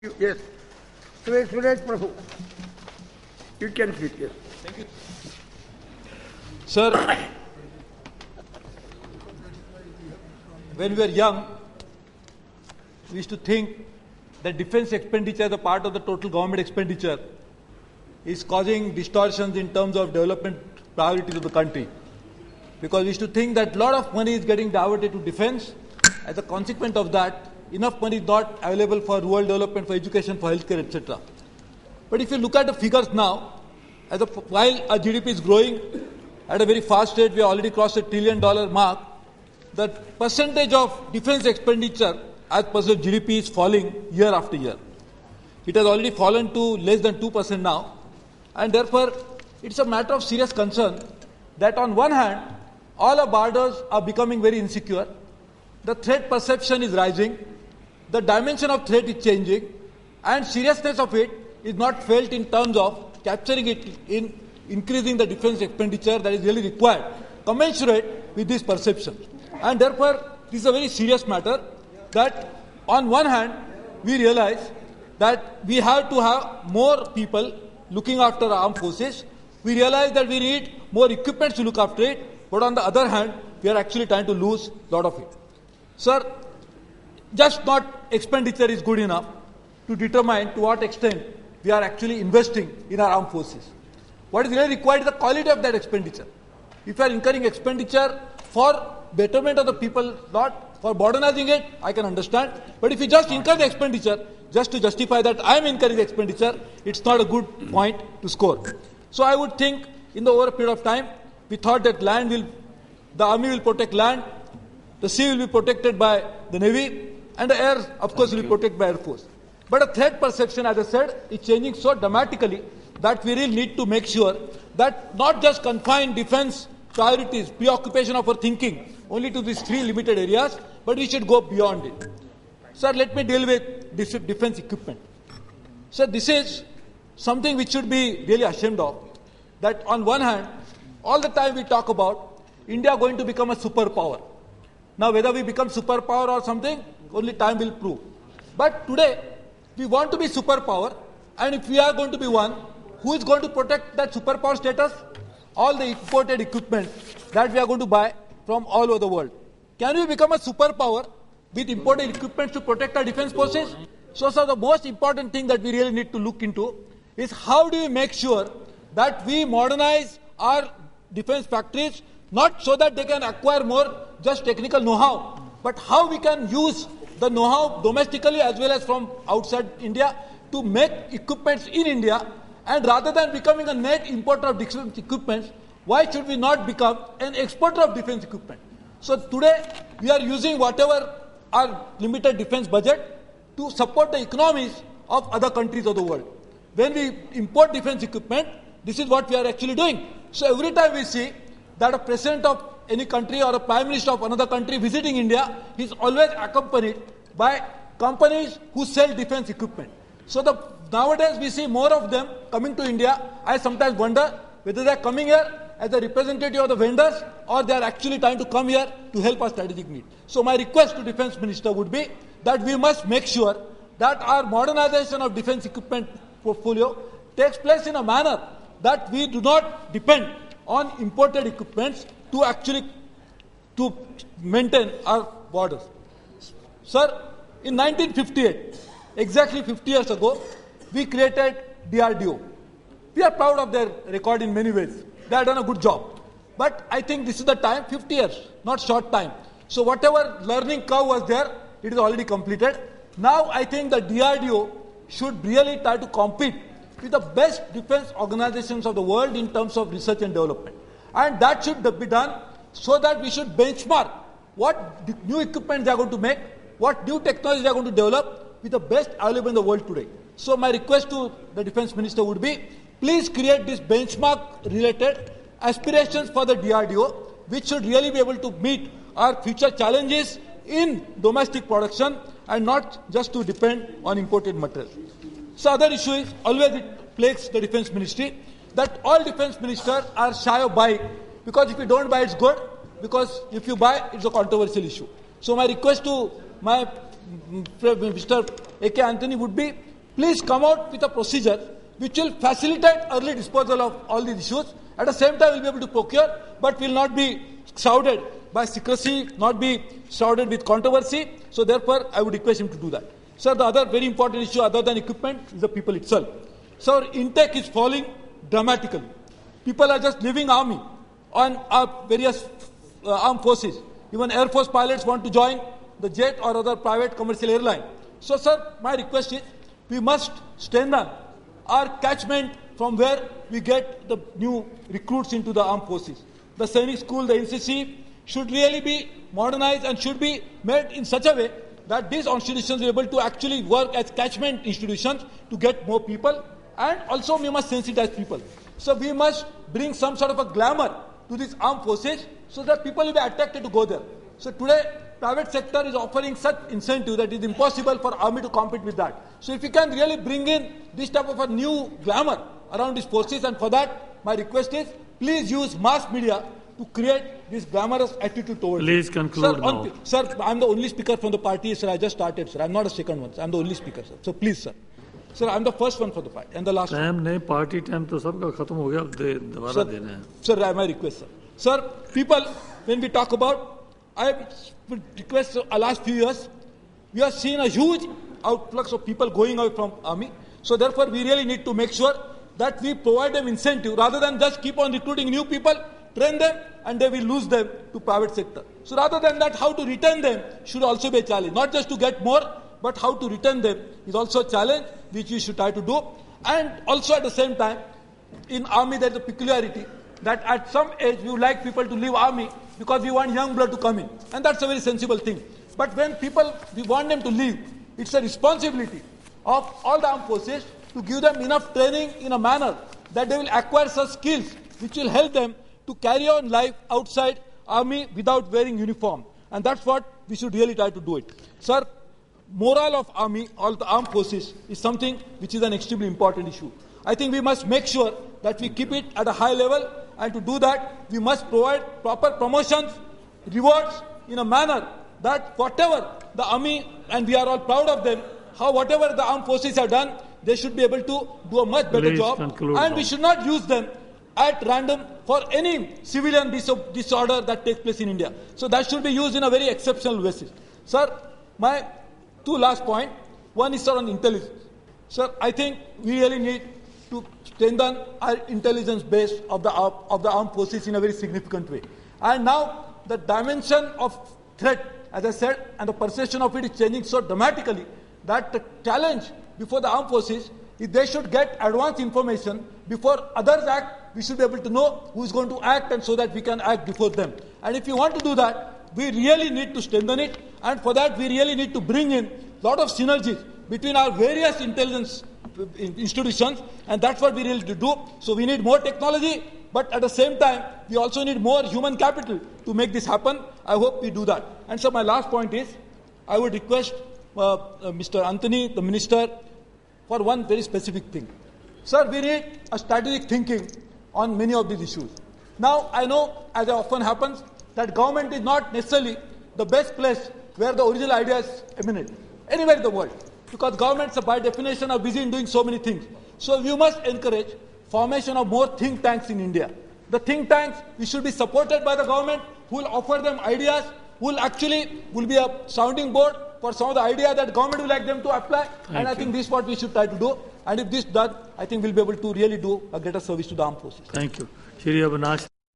Yes. Shri Suresh Prabhu. You can speak, yes. Thank you. Sir, when we were young, we used to think that defense expenditure as a part of the total government expenditure is causing distortions in terms of development priorities of the country. Because we used to think that a lot of money is getting diverted to defense. As a consequence of that, enough money is not available for rural development, for education, for healthcare, etc. But if you look at the figures now, while our GDP is growing at a very fast rate, we have already crossed the $1 trillion mark, the percentage of defense expenditure as percent of GDP is falling year after year. It has already fallen to less than 2% now, and therefore it's a matter of serious concern that on one hand, all our borders are becoming very insecure, the threat perception is rising, the dimension of threat is changing, and seriousness of it is not felt in terms of capturing it in increasing the defense expenditure that is really required, commensurate with this perception. And therefore, this is a very serious matter that on one hand, we realize that we have to have more people looking after our armed forces. We realize that we need more equipment to look after it, but on the other hand, we are actually trying to lose a lot of it. Sir, just not expenditure is good enough to determine to what extent we are actually investing in our armed forces. What is really required is the quality of that expenditure. If you are incurring expenditure for betterment of the people, not for modernizing it, I can understand. But if you just incur the expenditure, just to justify that I am incurring the expenditure, it's not a good point to score. So I would think in the over a period of time, we thought that the army will protect land, the sea will be protected by the navy, and the air, of course, will be protected by Air Force. But a threat perception, as I said, is changing so dramatically that we really need to make sure that not just confine defense priorities, preoccupation of our thinking only to these three limited areas, but we should go beyond it. Sir, let me deal with defense equipment. Sir, this is something which should be really ashamed of, that on one hand, all the time we talk about India going to become a superpower. Now, whether we become superpower or something, only time will prove. But today, we want to be superpower, and if we are going to be one, who is going to protect that superpower status? All the imported equipment that we are going to buy from all over the world. Can we become a superpower with imported equipment to protect our defense forces? So, the most important thing that we really need to look into is how do we make sure that we modernize our defense factories, not so that they can acquire more just technical know-how, but how we can use the know-how domestically as well as from outside India to make equipments in India. And rather than becoming a net importer of defense equipment, why should we not become an exporter of defense equipment? So today, we are using whatever our limited defense budget to support the economies of other countries of the world. When we import defense equipment, this is what we are actually doing. So every time we see that a president of any country or a prime minister of another country visiting India, he is always accompanied by companies who sell defense equipment. So nowadays we see more of them coming to India. I sometimes wonder whether they are coming here as a representative of the vendors or they are actually trying to come here to help our strategic need. So my request to Defense Minister would be that we must make sure that our modernization of defense equipment portfolio takes place in a manner that we do not depend on imported equipments to maintain our borders. Sir, in 1958, exactly 50 years ago, we created DRDO. We are proud of their record in many ways. They have done a good job. But I think this is the time, 50 years, not short time. So whatever learning curve was there, it is already completed. Now I think the DRDO should really try to compete with the best defense organizations of the world in terms of research and development. And that should be done so that we should benchmark what new equipment they are going to make, what new technology they are going to develop with the best available in the world today. So my request to the Defense Minister would be, please create this benchmark-related aspirations for the DRDO, which should really be able to meet our future challenges in domestic production and not just to depend on imported material. So other issue is, always it plagues the Defense Ministry, that all Defense Ministers are shy of buying, because if you don't buy, it's good, because if you buy, it's a controversial issue. So my request to my Mr. A.K. Anthony would be please come out with a procedure which will facilitate early disposal of all these issues. At the same time, we'll be able to procure, but will not be shrouded by secrecy, not be shrouded with controversy. So therefore, I would request him to do that. Sir, the other very important issue other than equipment is the people itself. Sir, intake is falling dramatically. People are just leaving army on various armed forces. Even Air Force pilots want to join the jet or other private commercial airline. So, sir, my request is we must strengthen our catchment from where we get the new recruits into the armed forces. The Sainik School, the NCC, should really be modernized and should be made in such a way that these institutions are able to actually work as catchment institutions to get more people, and also we must sensitize people. So we must bring some sort of a glamour to these armed forces so that people will be attracted to go there. So today, private sector is offering such incentive that it is impossible for army to compete with that. So if we can really bring in this type of a new glamour around these forces, and for that, my request is, please use mass media to create this glamorous attitude towards Please it. conclude Sir, now. Sir, I'm the only speaker from the party, sir. I just started, sir. I'm not a second one. Sir. I'm the only speaker, sir. So please, sir. Sir, I'm the first one for the party and the last one. Time नहीं party time तो सबका खत्म हो गया, अब दोबारा देना है. Sir, my request, sir. Sir, people, when we talk about, I would request, last few years, we have seen a huge outflux of people going away from army. So therefore, we really need to make sure that we provide them incentive rather than just keep on recruiting new people, train them, and they will lose them to private sector. So rather than that, how to retain them should also be a challenge. Not just to get more, but how to retain them is also a challenge which we should try to do. And also at the same time, in army there is a peculiarity that at some age we would like people to leave army because we want young blood to come in. And that's a very sensible thing. But when people, we want them to leave, it's a responsibility of all the armed forces to give them enough training in a manner that they will acquire such skills which will help them to carry on life outside army without wearing uniform. And that's what we should really try to do it. Sir, morale of army, all the armed forces, is something which is an extremely important issue. I think we must make sure that we keep it at a high level, and to do that, we must provide proper promotions, rewards in a manner that whatever the army, and we are all proud of them, whatever the armed forces have done, they should be able to do a much better Please job. conclude And now. we should not use them at random for any civilian disorder that takes place in India. So that should be used in a very exceptional basis. Sir, my two last points. One is on intelligence. Sir, I think we really need to strengthen our intelligence base of the armed forces in a very significant way. And now the dimension of threat, as I said, and the perception of it is changing so dramatically that the challenge before the armed forces is they should get advanced information before others act. We should be able to know who is going to act, and so that we can act before them. And if you want to do that, we really need to strengthen it, and for that we really need to bring in a lot of synergies between our various intelligence institutions, and that's what we really need to do. So we need more technology, but at the same time we also need more human capital to make this happen. I hope we do that. And so my last point is, I would request Mr. Anthony, the Minister, for one very specific thing. Sir, we need a strategic thinking on many of these issues. Now, I know, as often happens, that government is not necessarily the best place where the original ideas emanate, anywhere in the world, because governments by definition are busy in doing so many things. So we must encourage formation of more think tanks in India. The think tanks, we should be supported by the government, who will offer them ideas, who will be a sounding board for some of the ideas that government will like them to apply. And I think this is what we should try to do. And if this is done, I think we'll be able to really do a greater service to the armed forces. Thank you. Shri Avinash.